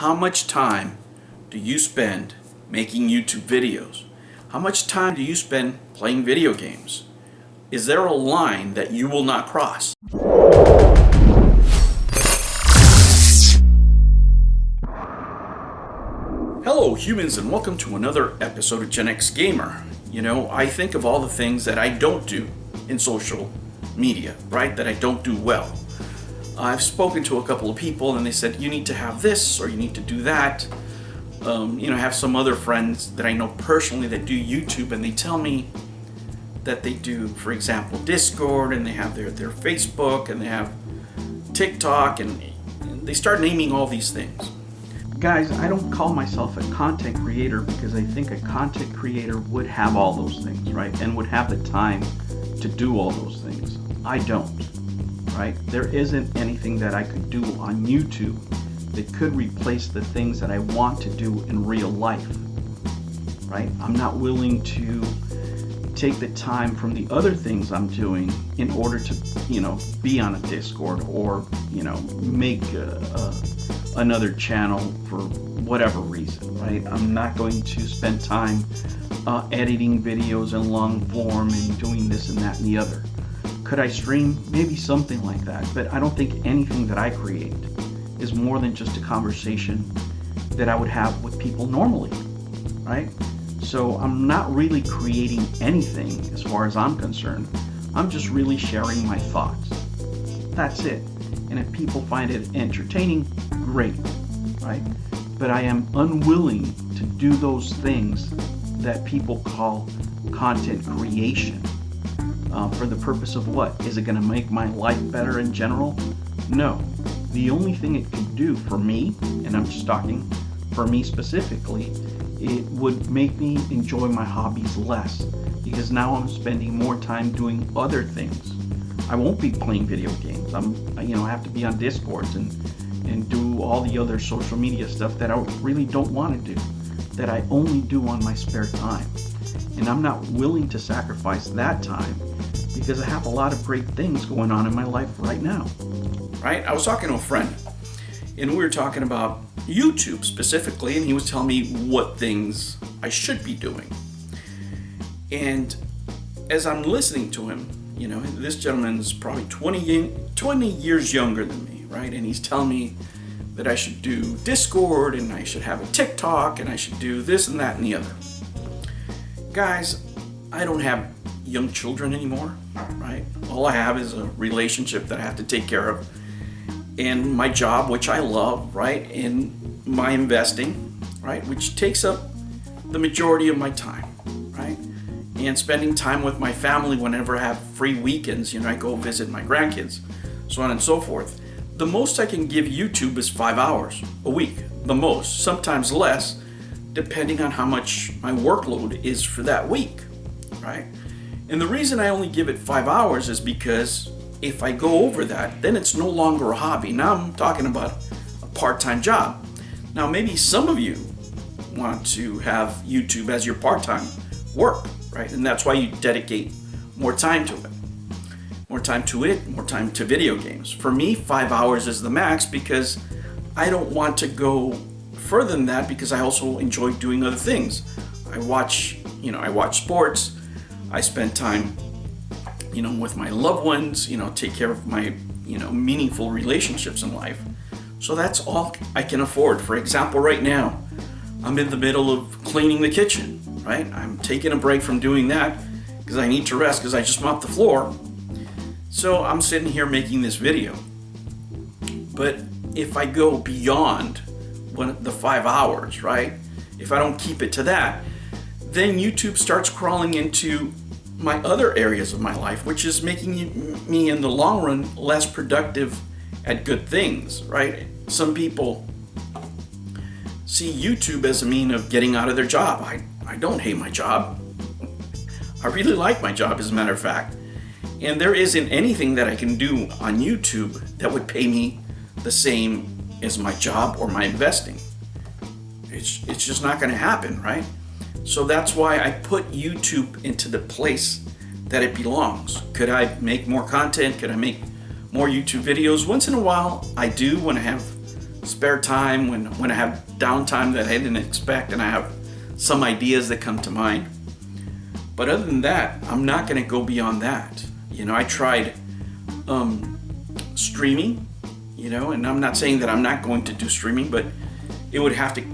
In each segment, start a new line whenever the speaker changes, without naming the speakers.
How much time do you spend making YouTube videos? How much time do you spend playing video games? Is there a line that you will not cross? Hello humans, and welcome to another episode of Gen X Gamer. You know, I think of all the things that I don't do in social media, right? That I don't do well. I've spoken to a couple of people and they said, you need to have this or you need to do that. I have some other friends that I know personally that do YouTube, and they tell me that they do, for example, Discord, and they have their Facebook, and they have TikTok, and they start naming all these things.
Guys, I don't call myself a content creator because I think a content creator would have all those things, right? And would have the time to do all those things. I don't, right? There isn't anything that I could do on YouTube that could replace the things that I want to do in real life, right? I'm not willing to take the time from the other things I'm doing in order to, be on a Discord or, make another channel for whatever reason, right? I'm not going to spend time editing videos in long form and doing this and that and the other. Could I stream? Maybe something like that, but I don't think anything that I create is more than just a conversation that I would have with people normally, right? So I'm not really creating anything as far as I'm concerned. I'm just really sharing my thoughts. That's it. And if people find it entertaining, great, right? But I am unwilling to do those things that people call content creation. For the purpose of what? Is it going to make my life better in general? No. The only thing it could do for me, and I'm just talking for me specifically, it would make me enjoy my hobbies less, because now I'm spending more time doing other things. I won't be playing video games. I have to be on Discords and do all the other social media stuff that I really don't want to do, that I only do on my spare time. And I'm not willing to sacrifice that time because I have a lot of great things going on in my life right now.
Right? I was talking to a friend, and we were talking about YouTube specifically, and he was telling me what things I should be doing. And as I'm listening to him, this gentleman's probably 20 years younger than me, right? And he's telling me that I should do Discord, and I should have a TikTok, and I should do this and that and the other. Guys, I don't have young children anymore, right? All I have is a relationship that I have to take care of, and my job, which I love, right? And my investing, right? Which takes up the majority of my time, right? And spending time with my family whenever I have free weekends, I go visit my grandkids, so on and so forth. The most I can give YouTube is 5 hours a week, the most, sometimes less, depending on how much my workload is for that week, right? And the reason I only give it 5 hours is because if I go over that, then it's no longer a hobby. Now I'm talking about a part-time job. Now maybe some of you want to have YouTube as your part-time work, right? And that's why you dedicate more time to it. More time to video games. For me, 5 hours is the max because I don't want to go further than that because I also enjoy doing other things. I watch sports. I spend time with my loved ones, take care of my, meaningful relationships in life. So that's all I can afford. For example, right now, I'm in the middle of cleaning the kitchen, right? I'm taking a break from doing that because I need to rest because I just mopped the floor. So I'm sitting here making this video. But if I go beyond the 5 hours, right? If I don't keep it to that, then YouTube starts crawling into my other areas of my life, which is making me in the long run less productive at good things, right? Some people see YouTube as a mean of getting out of their job. I don't hate my job. I really like my job, as a matter of fact. And there isn't anything that I can do on YouTube that would pay me the same as my job or my investing. It's just not going to happen, right? So that's why I put YouTube into the place that it belongs. Could I make more content? Could I make more YouTube videos? Once in a while, I do when I have spare time, when I have downtime that I didn't expect, and I have some ideas that come to mind. But other than that, I'm not going to go beyond that. I tried streaming, and I'm not saying that I'm not going to do streaming, but it would have to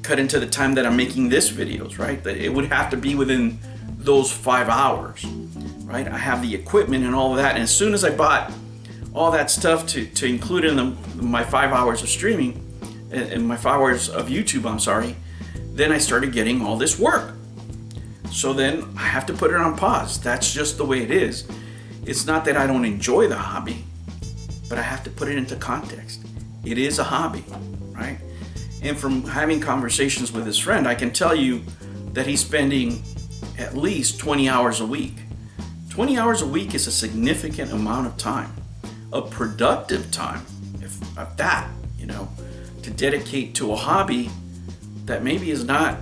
cut into the time that I'm making this videos, right? That it would have to be within those 5 hours, right? I have the equipment and all of that, and as soon as I bought all that stuff to include in my 5 hours of streaming and my 5 hours of YouTube, then I started getting all this work. So then I have to put it on pause. That's just the way it is. It's not that I don't enjoy the hobby, but I have to put it into context. It is a hobby, right? And from having conversations with his friend, I can tell you that he's spending at least 20 hours a week. 20 hours a week is a significant amount of time, a productive time, if that, to dedicate to a hobby that maybe is not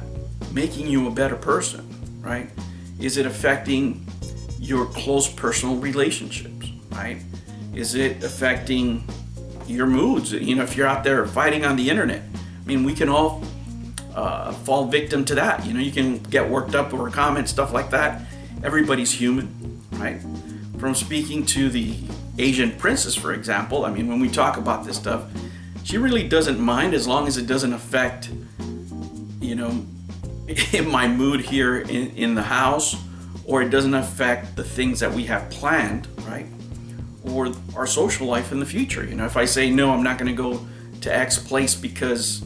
making you a better person, right? Is it affecting your close personal relationships, right? Is it affecting your moods? If you're out there fighting on the internet, we can all fall victim to that. You can get worked up over comments, stuff like that. Everybody's human, right? From speaking to the Asian princess, for example, when we talk about this stuff, she really doesn't mind as long as it doesn't affect, in my mood here in the house, or it doesn't affect the things that we have planned, right? Or our social life in the future. If I say, no, I'm not going to go to X place because,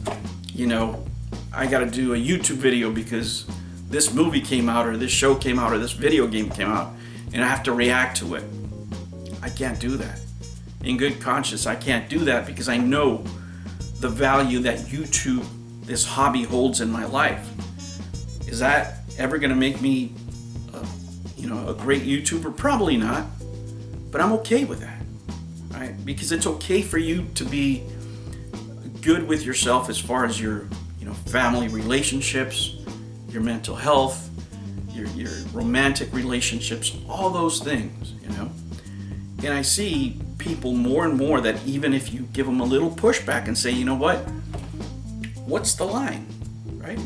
I got to do a YouTube video because this movie came out, or this show came out, or this video game came out, and I have to react to it. I can't do that. In good conscience, I can't do that because I know the value that YouTube, this hobby, holds in my life. Is that ever going to make me, a great YouTuber? Probably not. But I'm okay with that, right? Because it's okay for you to be good with yourself as far as your, family relationships, your mental health, your romantic relationships, all those things, And I see people more and more that even if you give them a little pushback and say, what's the line, right?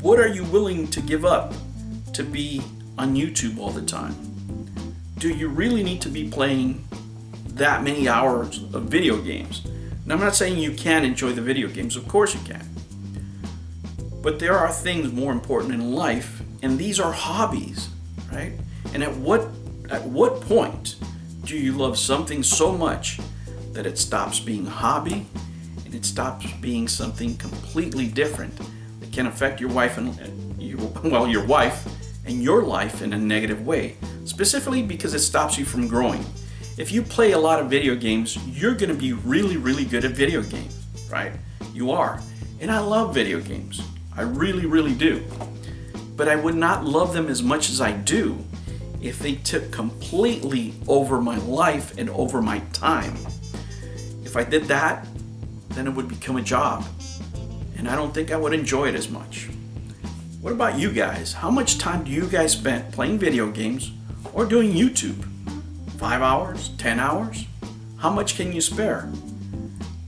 What are you willing to give up to be on YouTube all the time? Do you really need to be playing that many hours of video games? And I'm not saying you can't enjoy the video games, of course you can. But there are things more important in life, and these are hobbies, right? And at what point do you love something so much that it stops being a hobby and it stops being something completely different that can affect your wife your wife and your life in a negative way, specifically because it stops you from growing. If you play a lot of video games, you're going to be really, really good at video games, right? You are. And I love video games. I really, really do. But I would not love them as much as I do if they took completely over my life and over my time. If I did that, then it would become a job. And I don't think I would enjoy it as much. What about you guys? How much time do you guys spend playing video games or doing YouTube? 5 hours? 10 hours? How much can you spare?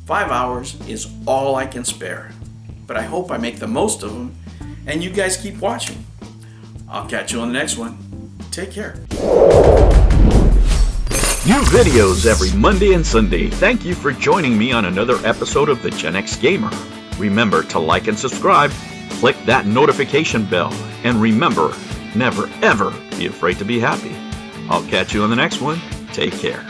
5 hours is all I can spare. But I hope I make the most of them, and you guys keep watching. I'll catch you on the next one. Take care.
New videos every Monday and Sunday. Thank you for joining me on another episode of the Gen X Gamer. Remember to like and subscribe, click that notification bell, and remember, never ever be afraid to be happy. I'll catch you on the next one. Take care.